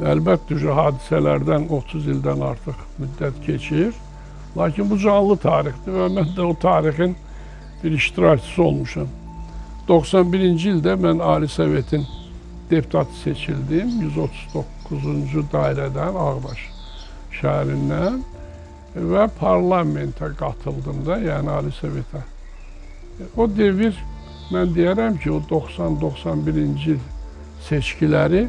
Əlbəttə, hadisələrdən 30 ildən artıq müddət keçir. Lakin bu canlı tarixdir və mən də o tarixin bir iştirakçısı olmuşam. 91-ci ildə mən Ali Sovetin deputatı seçildim. 139-cu dairədən Ağdaş şəhərindən və parlamentə qatıldım da, yəni Ali Sovetə. O devir, mən deyərəm ki, o 90-91-ci il seçkiləri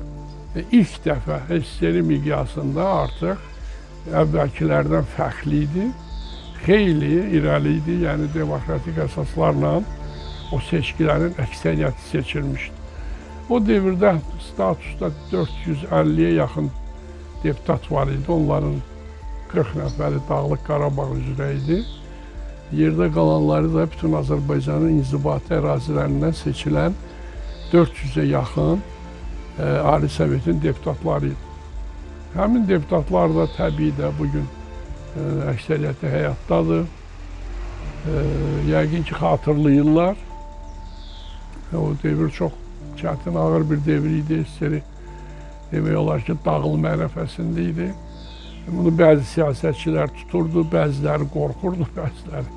ilk dəfə SSR miqyasında artıq əvvəlkilərdən fərqli idi, xeyli irəli idi, yəni demokratik əsaslarla o seçkilərin əksəriyyəti seçilmişdi. O devirdə statusda 450-yə yaxın deputat var idi, onların 40 nəfəri Dağlıq Qarabağ üzrə idi. Yerdə qalanları da bütün Azərbaycanın inzibati ərazilərindən seçilən 400-ə yaxın Ali Sovetin deputatları idi. Həmin deputatlar da təbii də bugün əksəriyyəti həyatdadır. Yəqin ki, xatırlayırlar. O devir çox çətin, ağır bir devir idi. SSR demək olar ki, dağılma ərəfəsində idi. Bunu bəzi siyasətçilər tuturdu, bəziləri qorxurdu, bəziləri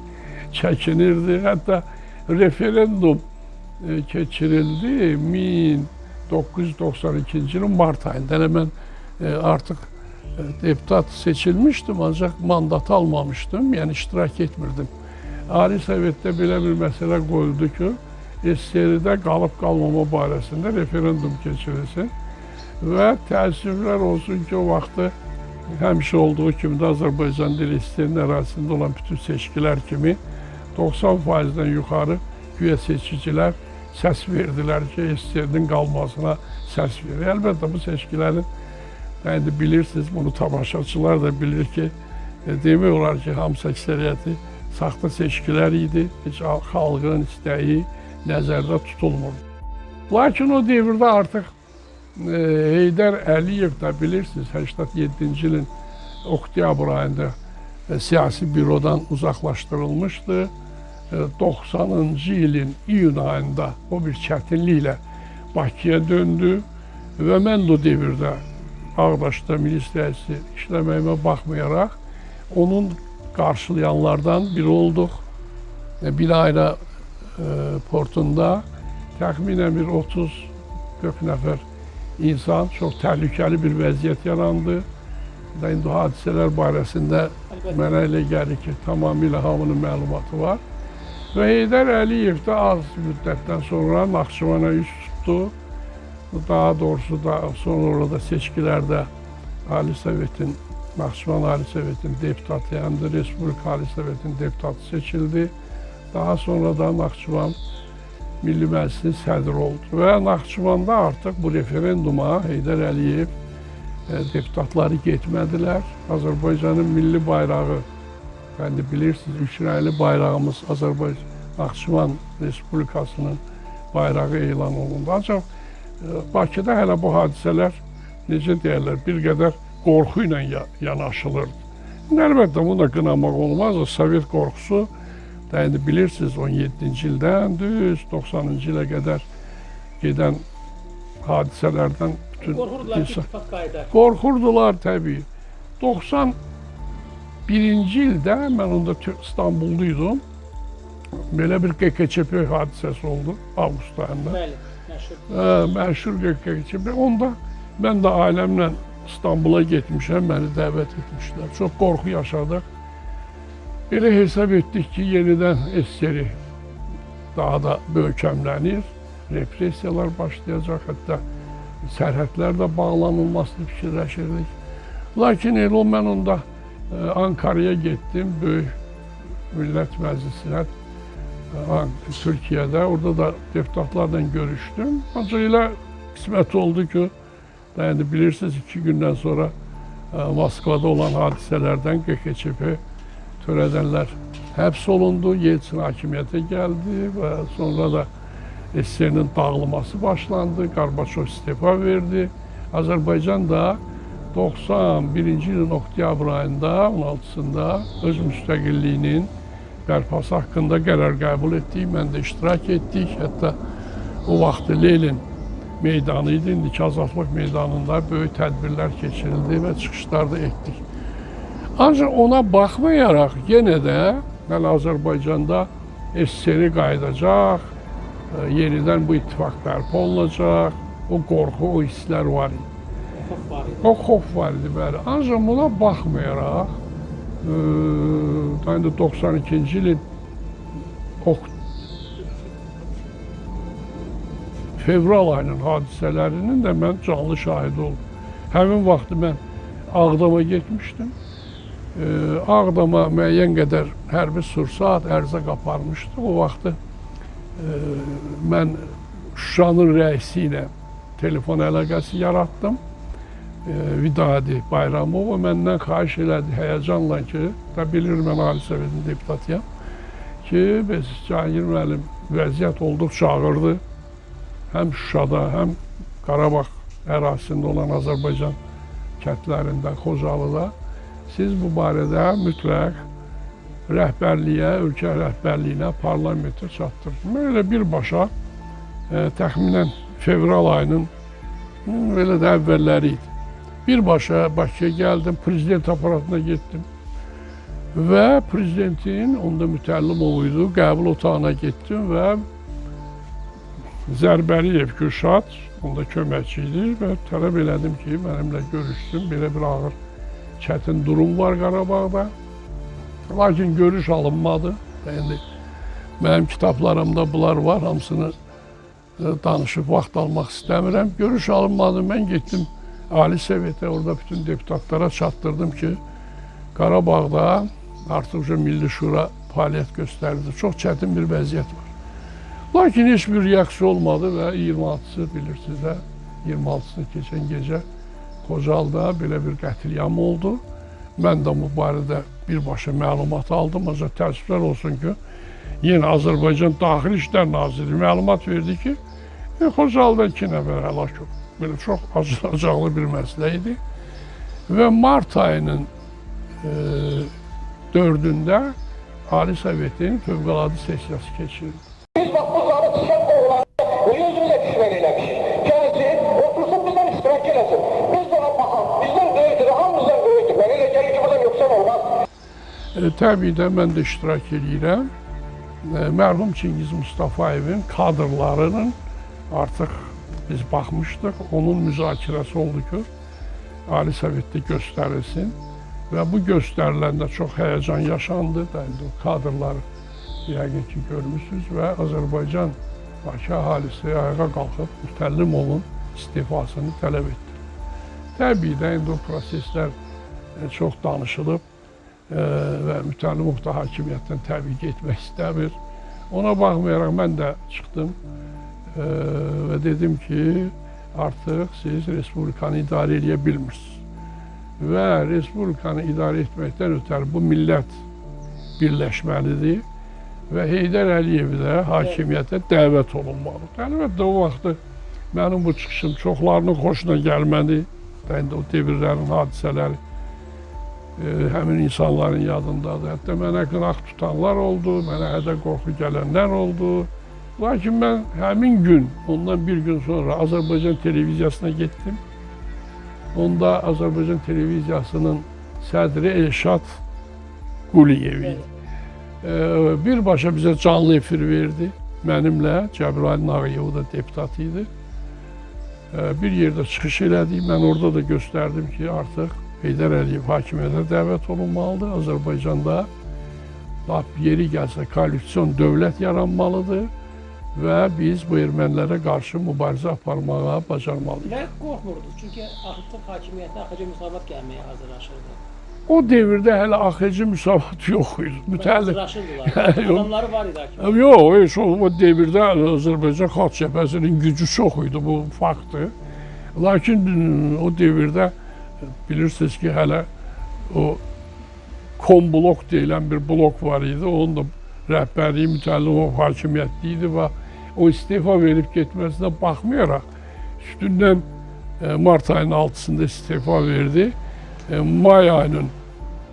çəkinirdi. Hətta referendum keçirildi 1992-ci ilin mart ayında. Mən artıq deputat seçilmişdim, ancaq mandatı almamışdım, yəni iştirak etmirdim. Ali Sovetdə belə bir məsələ qoyuldu ki, SSR-də qalıb-qalmama barəsində referendum keçirilsin və təəssüflər olsun ki, o vaxtı həmişə olduğu kimi də Azərbaycan dili SSR-nin ərazisində olan bütün seçkilər kimi 90%-dən yuxarı güya seçicilər səs verdilər ki, SSR-nin qalmasına səs verir. Əlbəttə, bu seçkilərin, yəni bilirsiniz, bunu tamaşaçılar da bilir ki, demək olar ki, hamısı əksəriyyəti saxta seçkilər idi, heç xalqın istəyi nəzərdə tutulmurdu. Lakin o devirdə artıq Heydər Əliyev də bilirsiniz, 87-ci ilin oktyabr ayında siyasi bürodan uzaqlaşdırılmışdı. 90-cı ilin iyun ayında o bir çətinliklə Bakıya döndü və mən də o devirdə Ağdaşda milis rəisi işləməyimə baxmayaraq onun qarşılayanlardan biri olduq. Bir ayda portunda təxminən bir 30-40 nəfər insan, çox təhlükəli bir vəziyyət yarandı. İndi hadisələr barəsində mənə elə gəlir ki, tamamilə hamının məlumatı var. Və Heydər Əliyev də az müddətdən sonra Naxçıvana üz tutdu. Daha doğrusu da sonra orada seçkilərdə Ali Sovetin, Naxçıvan Ali Sovetin deputatı, həm də Respublika Ali Sovetin deputatı seçildi. Daha sonra da Naxçıvan Milli Məclisinin sədri oldu. Və Naxçıvanda artıq bu referenduma Heydər Əliyev deputatları getmədilər. Azərbaycanın milli bayrağı, yəni bilirsiniz, üç rəngli bayrağımız Azərbaycan, Naxçıvan Respublikasının bayrağı elan olundu. Ancaq Bakıda hələ bu hadisələr, necə deyərlər, bir qədər qorxu ilə yanaşılırdı. Əlbəttə, bunu da qınamaq olmaz. O Sovet qorxusu, yəni bilirsiniz, 17-ci ildən düz 90-cı ilə qədər gedən hadisələrdən qorxurdular ki, ittifaq qayıdar. Qorxurdular təbii. 91-ci ildə mən onda İstanbul'duydum. Belə bir QKÇP hadisəsi oldu avqust ayında. Bəli, məşhur. Məşhur QKÇP. Onda mən də ailəmlə İstanbul'a getmişəm, məni dəvət etmişlər. Çox qorxu yaşadıq. Elə hesab etdik ki, yenidən SSR daha da möhkəmlənir, repressiyalar başlayacaq, hətta sərhədlər də bağlanılmasını fikirləşirdik. Lakin elə mən onda Ankara'ya getdim, Böyük Millət Məclisinə, Türkiyədə, orada da deputatlarla görüşdüm. Ancaq elə qismət oldu ki, yəni bilirsiniz, 2 gündən sonra Moskvada olan hadisələrdən QKÇP törədənlər həbs olundu, Yeltsin hakimiyyətə gəldi və sonra da SSR-nin dağılması başlandı, Qarbaçov istefa verdi. Azərbaycan da 91-ci ilin oktyabr ayında, 16-sında öz müstəqilliyinin bərpası haqqında qərar qəbul etdik, mən də iştirak etdik. Hətta o vaxtı Lenin meydanı idi. İndiki Azadlıq meydanında böyük tədbirlər keçirildi və çıxışlar da etdik. Ancaq ona baxmayaraq yenə də Azərbaycanda SSR qayıdacaq, yenidən bu ittifaq bərpa olunacaq, o qorxu, o hisslər var idi. Xof var idi. O xof var idi, bəli. Ancaq buna baxmayaraq, 92-ci ilin fevral ayının hadisələrinin də mən canlı şahidi oldum. Həmin vaxtı mən Ağdama getmişdim. Ağdama müəyyən qədər hərbi sursat, ərzaq aparmışdı. O vaxtı mən Şuşanın rəisi ilə telefon əlaqəsi yaratdım. Vidadi Bayramov məndən xahiş elədi həyəcanla ki, bilir mən Ali Sovetin deputatıyam ki, biz Cahangir müəllim vəziyyət olduqca ağırdı. Həm Şuşada, həm Qarabağ ərazisində olan Azərbaycan kəndlərində, Xocalıda siz bu barədə mütləq rəhbərliyə, ölkə rəhbərliyinə, parlamentə çatdırın. Elə birbaşa təxminən fevral ayının elə də əvvəlləri idi. Birbaşa Bakıya gəldim, prezident aparatına getdim və prezidentin, onda Mütəllimov idi, qəbul otağına getdim və Zərbəliyev Kürşad, onda köməkçi idi və tələb elədim ki, mənimlə görüşsün, belə bir ağır, çətin durum var Qarabağda. Lakin görüş alınmadı. Yəni, mənim kitablarımda bunlar var, hamısını danışıb vaxt almaq istəmirəm. Görüş alınmadı, mən getdim Ali Sovetə, orada bütün deputatlara çatdırdım ki, Qarabağda artıq Milli Şura fəaliyyət göstərdi. Çox çətin bir vəziyyət var. Lakin heç bir reaksiya olmadı və 26-sı bilirsiniz də, 26-sını keçən gecə Xocalıda belə bir qətliyam oldu. Mən də bu barədə birbaşa məlumat aldım. Ancaq təəssüflər olsun ki, yenə Azərbaycan Daxili İşlər Naziri məlumat verdi ki, Xocalıda 2 nəfər həlak oldu. Belə çox acınacaqlı bir məsələ idi. Və mart ayının 4-də Ali Sovetin fövqəladə sessiyası keçirildi. Biz bak bu zabıt sen oğlanı niye yüzümüze düşman eylemişiz? Gelsin, otursun bizden iştirak eylesin. Biz de ona bakalım, bizden büyüktür, hamımızdan büyüktür. Ben öyle gelir ki buradan yoksan olmaz. Təbii də mən də iştirak edirəm. Mərhum Çingiz Mustafayevin kadrlarının artıq biz baxmışdıq. Onun müzakirəsi oldu ki, Ali Sovetdə göstərilsin. Və bu göstəriləndə çox həyəcan yaşandı. O kadrları yəqin ki, görmüşsünüz və Azərbaycan Bakı əhalisi ayağa qalxıb Mütəllimovun istifasını tələb etdi. Təbii də indi o proseslər çox danışılıb və Mütəllimov da hakimiyyətdən təbii getmək istəmir. Ona baxmayaraq mən də çıxdım və dedim ki, artıq siz Respublikanı idarə edə bilmirsiniz. Və Respublikanı idarə etməkdən ötəri bu millət birləşməlidir və Heydər Əliyev də hakimiyyətə dəvət olunmalı. Əlbəttə, o vaxtı mənim bu çıxışım çoxlarının xoşuna gəlmədi. O devirlərin hadisələri həmin insanların yadındadır. Hətta mənə qınaq tutanlar oldu, mənə hədə qorxu gələnlər oldu. Lakin mən həmin gün, ondan bir gün sonra Azərbaycan televiziyasına getdim. Onda Azərbaycan televiziyasının sədri Elşad Quliyev idi. Birbaşa bizə canlı efir verdi. Mənimlə Cəbrayıl Nağıyev da deputat idi. Bir yerdə çıxış elədik. Mən orada da göstərdim ki, artıq Heydər Əliyev hakimiyyətə dəvət olunmalıdır. Azərbaycanda yeri gəlsə koalisyon dövlət yaranmalıdır və biz bu ermənilərə qarşı mübarizə aparmağa bacarmalıyıq. Və qorxmurdu, çünki artıq hakimiyyətə AXC müsavat gəlməyə hazırlaşırdı. O devirdə hələ AXC müsavat yox idi. Hazırlaşırdılar, adamları var idi hakimiyyət. Yox, o devirdə Azərbaycan Xalq Cəbhəsinin gücü çox idi, bu faktdır. Lakin o devirdə bilirsiniz ki, hələ o komblok deyilən bir blok var idi. Onun da rəhbərliyi Mütəllimov hakimiyyətli idi və o istefa verib getməsinə baxmayaraq üstündən mart ayının 6-sında istefa verdi. May ayının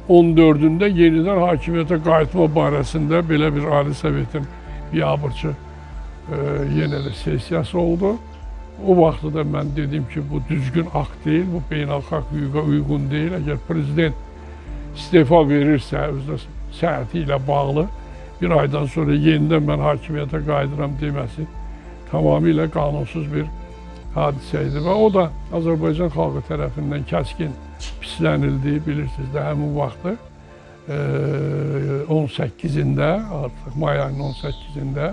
14-də yenidən hakimiyyətə qayıtma barəsində belə bir Ali Sovetin biabırçı yenə də sessiyası oldu. O vaxtda da mən dedim ki, bu düzgün akt deyil, bu beynəlxalq hüquqa uyğun deyil. Əgər prezident istefa verirsə, özü də səhhəti ilə bağlı bir aydan sonra yenidən mən hakimiyyətə qayıdıram deməsi tamamilə qanunsuz bir hadisə idi və o da Azərbaycan xalqı tərəfindən kəskin pislənildi, bilirsiniz də həmin vaxtı 18-də, artıq may ayının 18-də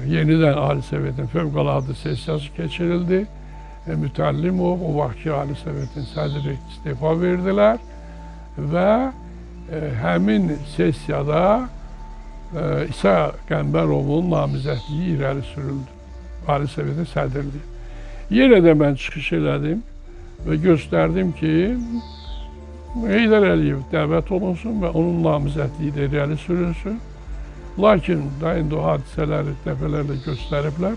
yenidən Ali Sovetin fövqəladə sessiyası keçirildi. Mütəllimov, o vaxtki Ali Sovetin sədri istefa verdilər və həmin sessiyada İsa Qəmbərovun namizədliyi irəli sürüldü. Ali Sovetin sədrliyi. Yenə də mən çıxış elədim və göstərdim ki, Heydər Əliyev dəvət olunsun və onun namizədliyi də irəli sürülsün. Lakin da indi o hadisələri dəfələrlə göstəriblər.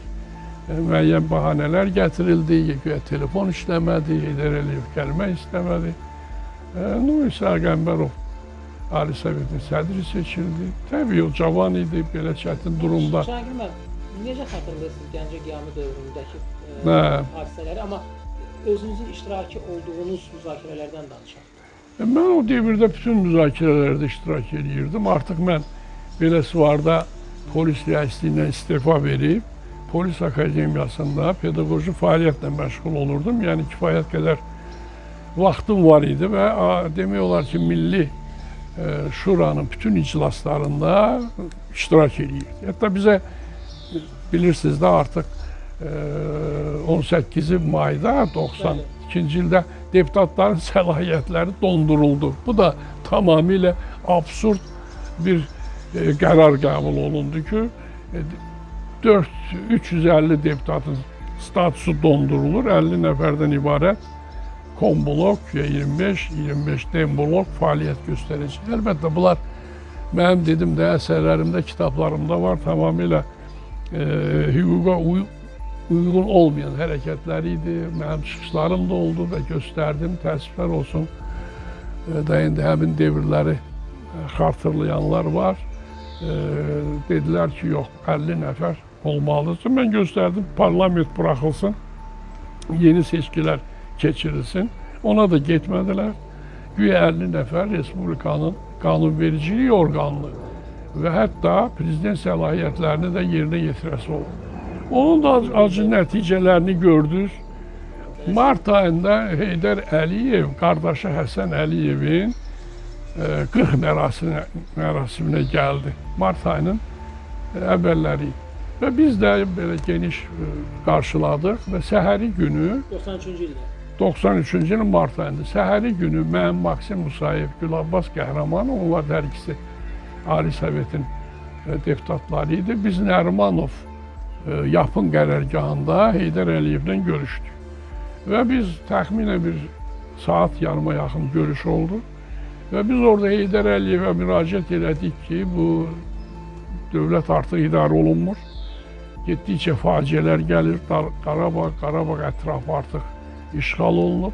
Müəyyən bahanələr gətirildi, güya telefon işləmədi, Heydər Əliyev gəlmək istəmədi. İsa Qəmbərov Ali Sovetin sədri seçildi. Təbii o cavan idi, belə çətin durumda. Şahangir müəllim, necə xatırlayırsınız Gəncə qiyamı dövründəki hadisələri, amma özünüzün iştirakı olduğunuz müzakirələrdən danışaq. Mən o devirdə bütün müzakirələrdə iştirak edirdim. Artıq mən Beləsivarda polis rəisliyindən istefa verib, polis akademiyasında pedaqoji fəaliyyətlə məşğul olurdum. Yəni kifayət qədər vaxtım var idi və demək olar ki, Milli Şuranın bütün iclaslarında iştirak edirdi. Hətta bizə bilirsiniz də artıq 18 mayda 92-ci ildə deputatların səlahiyyətləri donduruldu. Bu da tamamilə absurd bir qərar qəbul olundu ki, 350 deputatın statusu dondurulur, 50 nəfərdən ibarət komblok və 25 demblok fəaliyyət göstərəcək. Əlbəttə, bunlar mənim dedim də əsərlərimdə, kitablarımda var, tamamilə hüquqa uyğun olmayan hərəkətlər idi. Mənim çıxışlarım da oldu və göstərdim, təəssüflər olsun. Da indi həmin devirləri xatırlayanlar var. Dedilər ki, yox, 50 nəfər olmalıdır. Mən göstərdim, parlament buraxılsın, yeni seçkilər keçirilsin. Ona da getmədilər. Güya 50 nəfər Respublikanın qanunvericilik orqanını və hətta prezident səlahiyyətlərini də yerinə yetirəsi oldu. Onun da acı nəticələrini gördük. Mart ayında Heydər Əliyev, qardaşı Həsən Əliyevin 40 mərasiminə gəldi. Mart ayının əvvəlləri. Və biz də belə geniş qarşıladıq və səhəri günü 93-cü ildə. 93-cü ilin mart ayında səhəri günü mən Maksim Musayev, Gülabbas Qəhrəmanov, onlar hər ikisi Ali Sovetin deputatları idi. Biz Nərimanov yapın qərargahında Heydər Əliyevdən görüşdük. Və biz təxminən bir saat yarıma yaxın görüş oldu. Və biz orada Heydər Əliyevə müraciət elədik ki, bu dövlət artıq idarə olunmur. Getdikcə faciələr gəlir, Qarabağ ətrafı artıq işğal olunub.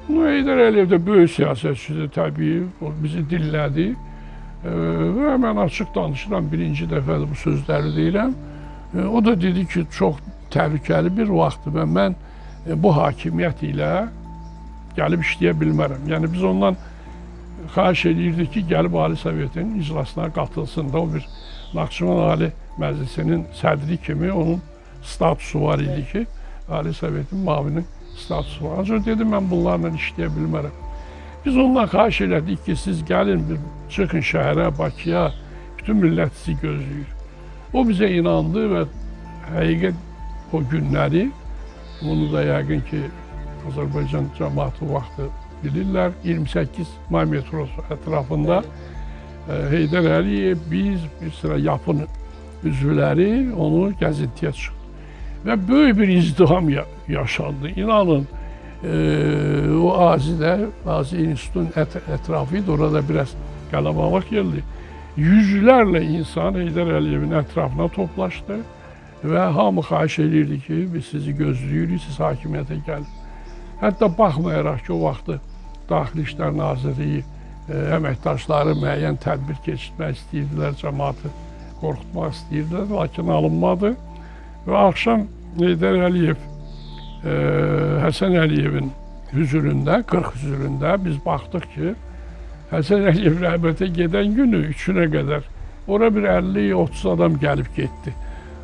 Heydər Əliyev də böyük siyasətçidir təbii, o bizi dinlədi və mən açıq danışıram, birinci dəfədir bu sözləri deyirəm. O da dedi ki, çox təhlükəli bir vaxtdır və mən bu hakimiyyət ilə gəlib işləyə bilmərəm. Yəni biz ondan xahiş edirdik ki, gəlib Ali Sovetin iclasına qatılsın da, o bir Naxçıvan Ali Məclisinin sədri kimi onun statusu var idi ki, Ali Sovetin mavinin statusu var. Ancaq dedim, mən bunlarla işləyə bilmərəm. Biz ondan xahiş elədik ki, siz gəlin, çıxın şəhərə, Bakıya, bütün millət sizi gözləyir. O bizə inandı və həqiqət o günləri, bunu da yəqin ki, Azərbaycan cəmaatı vaxtı bilirlər, 28 may metrosu ətrafında Heydər Əliyev, biz, bir sıra yapın üzvləri onu gəzintiyə çıxdı. Və böyük bir izdiham yaşandı. İnanın, o Azi İnstitutun ətrafı idi, orada biraz qalabalıq geldi. Yüzlərlə insan Heydər Əliyevin ətrafına toplaşdı və hamı xahiş edirdi ki, biz sizi gözləyirik, siz hakimiyyətə gəlin. Hətta baxmayaraq ki, o vaxtı Daxili İşlər Nazirliyi əməkdaşları müəyyən tədbir keçirmək istəyirdilər, cəmaatı qorxutmaq istəyirdilər, lakin alınmadı. Və axşam Heydər Əliyev, Həsən Əliyevin hüzurunda, 40 hüzurunda biz baxdıq ki, Həsən Əliyev rəhbətə gedən günü 3-ünə qədər ora bir 50-30 adam gəlib getdi.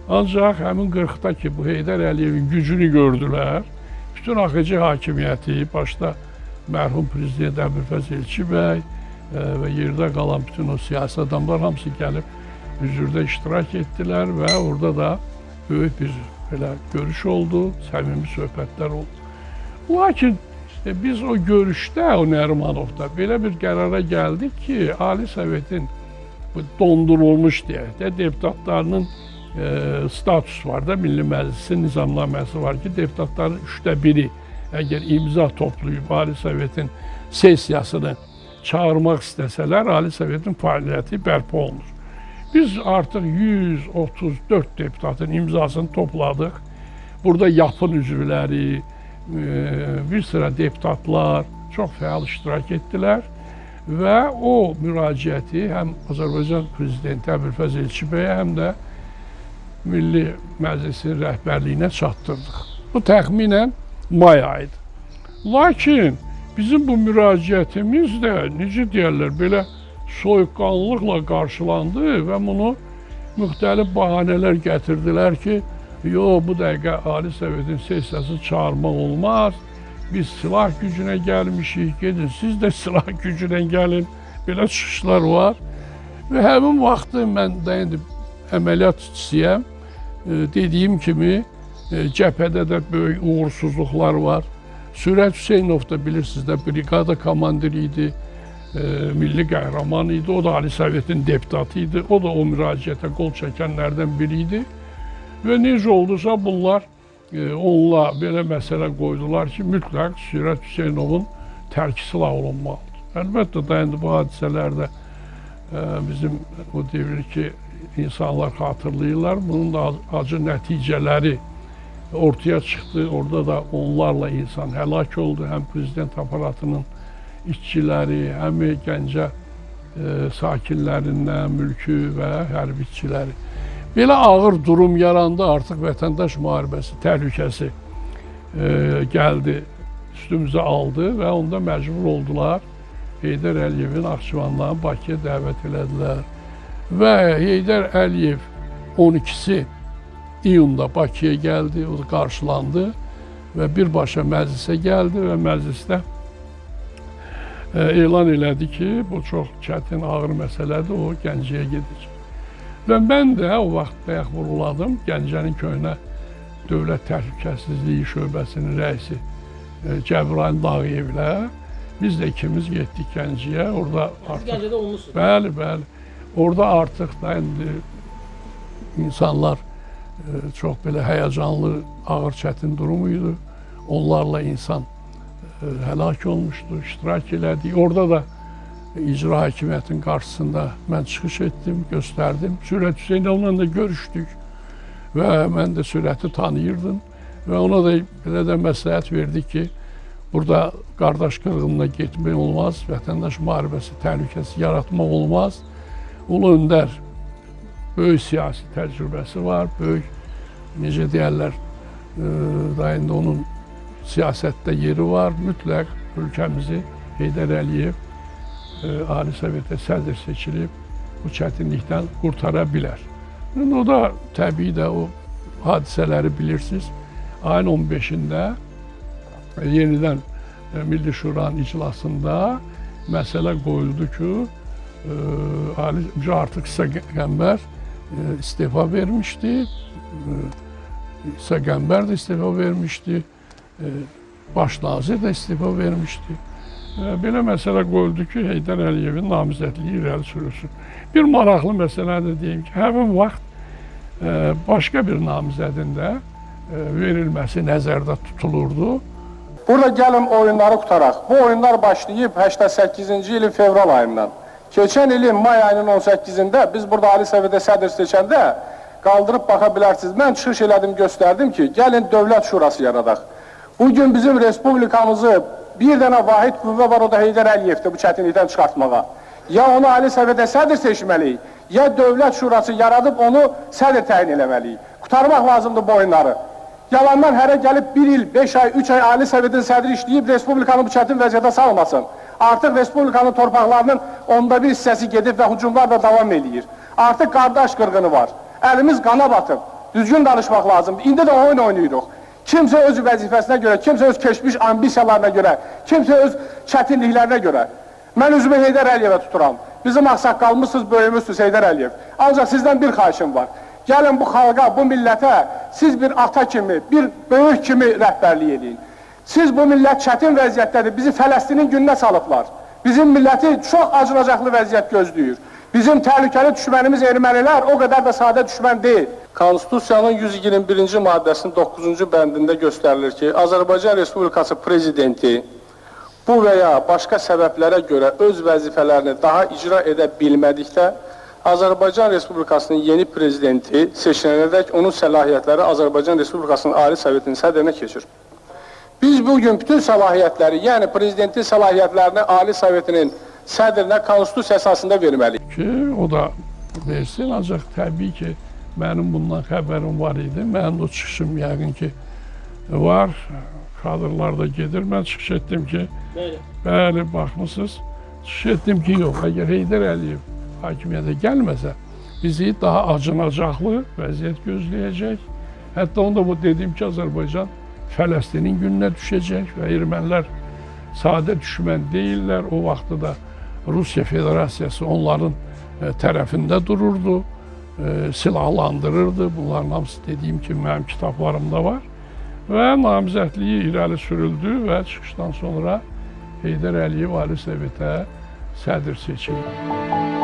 Ancaq həmin 40-da ki, bu Heydər Əliyevin gücünü gördülər, bütün AXC hakimiyyəti, başda mərhum prezident Əbülfəz Elçi bəy və yerdə qalan bütün o siyasi adamlar hamısı gəlib hüzurda iştirak etdilər və orada da böyük bir belə görüş oldu, səmimi söhbətlər oldu. Lakin biz o görüşdə, o Nərimanovda belə bir qərara gəldik ki, Ali Sovetin dondurulmuş deyək də, deputatlarının status var da, Milli Məclisin nizamnaməsi var ki, deputatların 1/3 əgər imza toplayıb Ali Sovetin sessiyasını çağırmaq istəsələr, Ali Sovetin fəaliyyəti bərpa olunur. Biz artıq 134 deputatın imzasını topladıq. Burada yapın üzvləri, bir sıra deputatlar çox fəal iştirak etdilər və o müraciəti həm Azərbaycan Prezidenti Əbülfəz Elçi bəyə, həm də Milli Məclisin rəhbərliyinə çatdırdıq. Bu təxminən may ayıdır. Lakin bizim bu müraciətimiz də, necə deyərlər, belə soyuqqanlıqla qarşılandı və bunu müxtəlif bahanələr gətirdilər ki, yox, bu dəqiqə Ali Sovetin sessiyasını çağırmaq olmaz, biz silah gücünə gəlmişik, gedin, siz də silah gücünə gəlin, belə çıxışlar var. Və həmin vaxtı mən də indi əməliyyat işçisiyəm, dediyim kimi cəbhədə də böyük uğursuzluqlar var. Sürət Hüseynov da bilirsiniz də briqada komandiri idi, milli qəhrəman idi, o da Ali Sovetin deputatı idi, o da o müraciətə qol çəkənlərdən biri idi. Və necə oldusa bunlar onunla belə məsələ qoydular ki, mütləq Sürət Hüseynovun tərki silah olunmalıdır. Əlbəttə da indi bu hadisələrdə bizim o devirki insanlar xatırlayırlar. Bunun da acı nəticələri ortaya çıxdı. Orada da onlarla insan həlak oldu. Həm prezident aparatının işçiləri, həm Gəncə sakinlərindən, mülkü və hərbiçiləri. Belə ağır durum yarandı, artıq vətəndaş müharibəsi təhlükəsi gəldi, üstümüzə aldı və onda məcbur oldular. Heydər Əliyevin Naxçıvandan Bakıya dəvət elədilər. Və Heydər Əliyev 12-si iyunda Bakıya gəldi, o da qarşılandı və birbaşa məclisə gəldi və məclisdə elan elədi ki, bu çox çətin, ağır məsələdir, o Gəncəyə gedəcək. Və mən də o vaxt bayaq vuruladım, Gəncənin köhnə Dövlət Təhlükəsizliyi şöbəsinin rəisi Cəbrayıl Dağıyevlə biz də ikimiz getdik Gəncəyə. Orada artıq... Siz Gəncədə olmuşsunuz. Bəli, bəli. Orada artıq da indi insanlar çox belə həyəcanlı, ağır, çətin durum idi. Onlarla insan həlak olmuşdu, iştirak elədik. Orada da icra hakimiyyətinin qarşısında mən çıxış etdim, göstərdim. Sürət Hüseynovla da görüşdük və mən də Sürəti tanıyırdım və ona da belə də məsləhət verdik ki, burada qardaş qırğınına getmək olmaz, vətəndaş müharibəsi təhlükəsi yaratmaq olmaz. Ulu Öndər böyük siyasi təcrübəsi var, böyük, necə deyərlər, da indi onun siyasətdə yeri var. Mütləq ölkəmizi Heydər Əliyev Ali Sovetə sədr seçilib bu çətinlikdən qurtara bilər. O da təbii də o hadisələri bilirsiniz. Ayın 15-də yenidən Milli Şuranın iclasında məsələ qoyuldu ki, artıq İsa Qəmbər istefa vermişdi, İsa Qəmbər də istefa vermişdi, baş nazir də istefa vermişdi. Belə məsələ qoyuldu ki, Heydər Əliyevin namizədliyi irəli sürülsün. Bir maraqlı məsələ də deyim ki, həmin vaxt başqa bir namizədin də verilməsi nəzərdə tutulurdu. Burada gəlin oyunları qutaraq. Bu oyunlar başlayıb 88-ci ilin fevral ayından. Keçən ilin may ayının 18-də biz burada Ali Sovetə sədr seçəndə qaldırıb baxa bilərsiniz. Mən çıxış elədim, göstərdim ki, gəlin dövlət şurası yaradaq. Bugün bizim respublikamızı bir dənə vahid qüvvə var, o da Heydər Əliyevdir bu çətinlikdən çıxartmağa. Ya onu Ali Sovetə sədr seçməliyik, ya dövlət şurası yaradıb onu sədr təyin eləməliyik. Qutarmaq lazımdır bu oyunları. yalandan hərə gəlib 1 il, 5 ay, 3 ay Ali Sovetin sədri işləyib, Respublikanı bu çətin vəziyyətə salmasın. Artıq Respublikanın torpaqlarının onda bir hissəsi gedib və hücumlar da davam edir. Artıq qardaş qırğını var. Əlimiz qana batıb. Düzgün danışmaq lazımdır. İndi də oyun oynayırıq. Kimsə öz vəzifəsinə görə, kimsə öz keçmiş ambisiyalarına görə, kimsə öz çətinliklərinə görə. Mən üzümü Heydər Əliyevə tuturam. Bizim ağsaqqalımızsınız, böyümüzsünüz Heydər Əliyev. Ancaq sizdən bir xahişim var. Gəlin bu xalqa, bu millətə siz bir ata kimi, bir böyük kimi rəhbərlik edin. Siz bu millət çətin vəziyyətdədir. Bizi Fələstinin gününə salıblar. Bizim milləti çox acınacaqlı vəziyyət gözləyir. Bizim təhlükəli düşmənimiz ermənilər o qədər də sadə düşmən deyil. Konstitusiyanın 121-ci maddəsinin 9-cu bəndində göstərilir ki, Azərbaycan Respublikası Prezidenti bu və ya başqa səbəblərə görə öz vəzifələrini daha icra edə bilmədikdə, Azərbaycan Respublikasının yeni prezidenti seçilənədək onun səlahiyyətləri Azərbaycan Respublikasının Ali Sovetinin sədrinə keçir. Biz bugün bütün səlahiyyətləri, yəni prezidentin səlahiyyətlərini Ali Sovetinin sədrinə konstitusiya əsasında verməliyik. Ki, o da versin, ancaq təbii ki, mənim bundan xəbərim var idi. Mənim o çıxışım yəqin ki, var, kadrlar da gedir. Mən çıxış etdim ki, bəli, baxmışsınız, çıxış etdim ki, yox, əgər Heydər Əliyev hakimiyyətə gəlməsə, bizi daha acınacaqlı vəziyyət gözləyəcək. Hətta onda bu dedim ki, Azərbaycan Fələstinin gününə düşəcək və ermənilər sadə düşmən deyirlər. O vaxtı da Rusiya Federasiyası onların tərəfində dururdu, silahlandırırdı. Bunların hamısı dediyim kimi mənim kitablarımda var. Və namizədliyi irəli sürüldü və çıxışdan sonra Heydər Əliyev Ali Sovetə sədr seçildi.